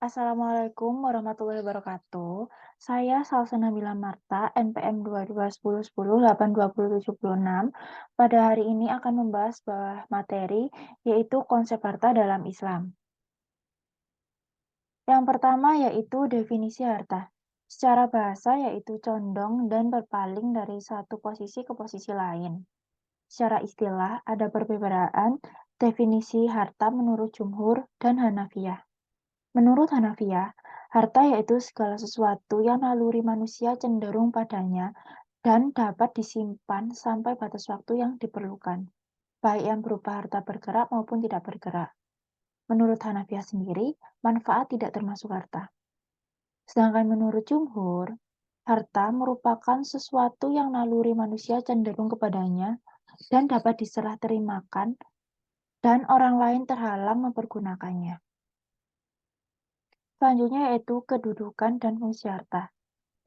Assalamualaikum warahmatullahi wabarakatuh. Saya Salsa Marta, NPM 221010827076. Pada hari ini akan membahas sebuah materi, yaitu konsep harta dalam Islam. Yang pertama yaitu definisi harta. Secara bahasa yaitu condong dan berpaling dari satu posisi ke posisi lain. Secara istilah ada perbedaan definisi harta menurut Jumhur dan Hanafiyah. Menurut Hanafiya, harta yaitu segala sesuatu yang naluri manusia cenderung padanya dan dapat disimpan sampai batas waktu yang diperlukan, baik yang berupa harta bergerak maupun tidak bergerak. Menurut Hanafiya sendiri, manfaat tidak termasuk harta. Sedangkan menurut Jumhur, harta merupakan sesuatu yang naluri manusia cenderung kepadanya dan dapat diserah terimakan dan orang lain terhalang mempergunakannya. Selanjutnya yaitu kedudukan dan fungsi harta.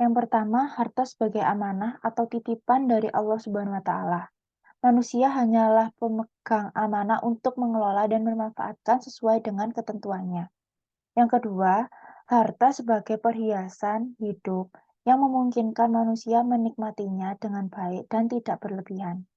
Yang pertama, harta sebagai amanah atau titipan dari Allah Subhanahu wa taala. Manusia hanyalah pemegang amanah untuk mengelola dan memanfaatkan sesuai dengan ketentuannya. Yang kedua, harta sebagai perhiasan hidup yang memungkinkan manusia menikmatinya dengan baik dan tidak berlebihan.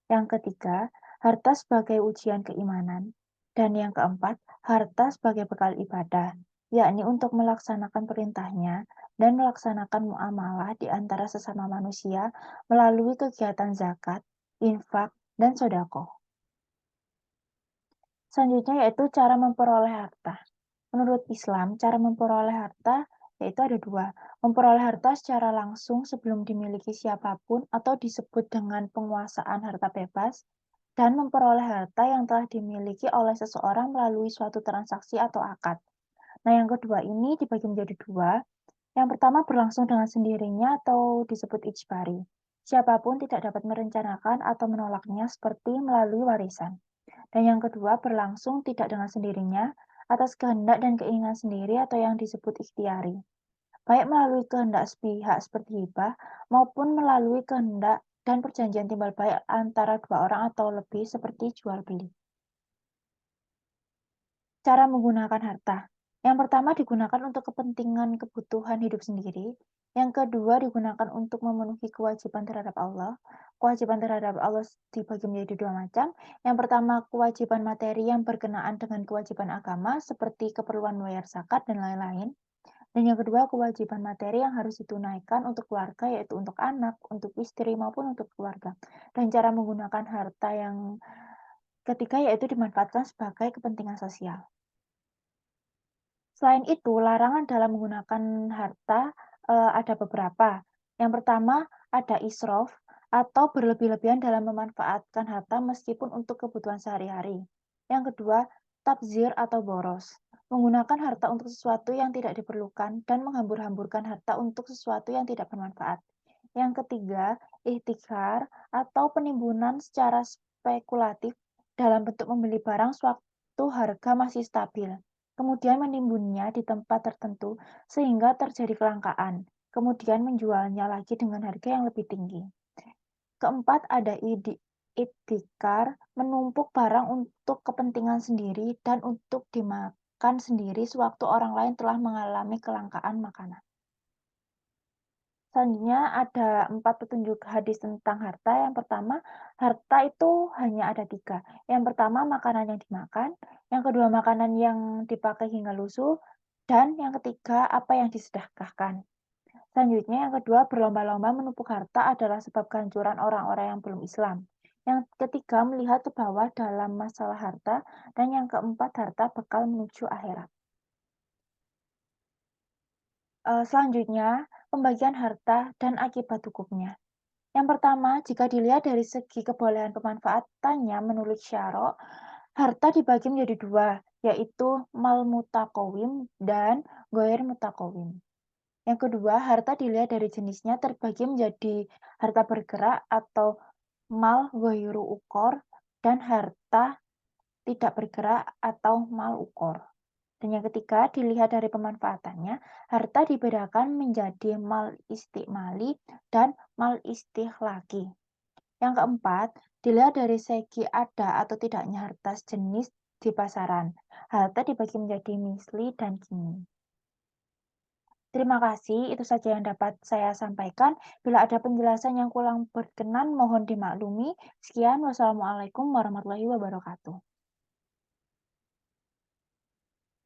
Yang ketiga, harta sebagai ujian keimanan. Dan yang keempat, harta sebagai bekal ibadah, yakni untuk melaksanakan perintahnya dan melaksanakan muamalah di antara sesama manusia melalui kegiatan zakat, infak, dan sodako. Selanjutnya yaitu cara memperoleh harta. Menurut Islam, cara memperoleh harta yaitu ada dua. Memperoleh harta secara langsung sebelum dimiliki siapapun atau disebut dengan penguasaan harta bebas, dan memperoleh harta yang telah dimiliki oleh seseorang melalui suatu transaksi atau akad. Nah, yang kedua ini dibagi menjadi dua. Yang pertama berlangsung dengan sendirinya atau disebut ijbari. Siapapun tidak dapat merencanakan atau menolaknya seperti melalui warisan. Dan yang kedua berlangsung tidak dengan sendirinya atas kehendak dan keinginan sendiri atau yang disebut ikhtiari. Baik melalui kehendak sepihak seperti hibah maupun melalui kehendak dan perjanjian timbal balik antara dua orang atau lebih seperti jual beli. Cara menggunakan harta. Yang pertama digunakan untuk kepentingan kebutuhan hidup sendiri. Yang kedua digunakan untuk memenuhi kewajiban terhadap Allah. Kewajiban terhadap Allah dibagi menjadi dua macam. Yang pertama kewajiban materi yang berkenaan dengan kewajiban agama seperti keperluan membayar zakat dan lain-lain. Dan yang kedua kewajiban materi yang harus ditunaikan untuk keluarga yaitu untuk anak, untuk istri maupun untuk keluarga. Dan cara menggunakan harta yang ketiga yaitu dimanfaatkan sebagai kepentingan sosial. Selain itu, larangan dalam menggunakan harta, ada beberapa. Yang pertama, ada israf atau berlebih-lebihan dalam memanfaatkan harta meskipun untuk kebutuhan sehari-hari. Yang kedua, tabzir atau boros, menggunakan harta untuk sesuatu yang tidak diperlukan dan menghambur-hamburkan harta untuk sesuatu yang tidak bermanfaat. Yang ketiga, ihtikar atau penimbunan secara spekulatif dalam bentuk membeli barang sewaktu harga masih stabil, kemudian menimbunnya di tempat tertentu sehingga terjadi kelangkaan, kemudian menjualnya lagi dengan harga yang lebih tinggi. Keempat, ada idikar, menumpuk barang untuk kepentingan sendiri dan untuk dimakan sendiri sewaktu orang lain telah mengalami kelangkaan makanan. Selanjutnya ada 4 petunjuk hadis tentang harta. Yang pertama, harta itu hanya ada 3. Yang pertama, makanan yang dimakan. Yang kedua, makanan yang dipakai hingga lusuh. Dan yang ketiga, apa yang disedekahkan. Selanjutnya, yang kedua, berlomba-lomba menumpuk harta adalah sebab kehancuran orang-orang yang belum Islam. Yang ketiga, melihat ke bawah dalam masalah harta. Dan yang keempat, harta bekal menuju akhirat. Selanjutnya, pembagian harta dan akibat hukumnya. Yang pertama, jika dilihat dari segi kebolehan pemanfaatannya menurut Syarok, harta dibagi menjadi dua, yaitu mal mutakowim dan goir mutakowim. Yang kedua, harta dilihat dari jenisnya terbagi menjadi harta bergerak atau mal goiru ukor dan harta tidak bergerak atau mal ukor. Dan yang ketiga, dilihat dari pemanfaatannya, harta dibedakan menjadi mal istikmali dan mal istikhlaki. Yang keempat, dilihat dari segi ada atau tidaknya harta sejenis di pasaran. Harta dibagi menjadi misli dan kini. Terima kasih, itu saja yang dapat saya sampaikan. Bila ada penjelasan yang kurang berkenan, mohon dimaklumi. Sekian, wassalamualaikum warahmatullahi wabarakatuh.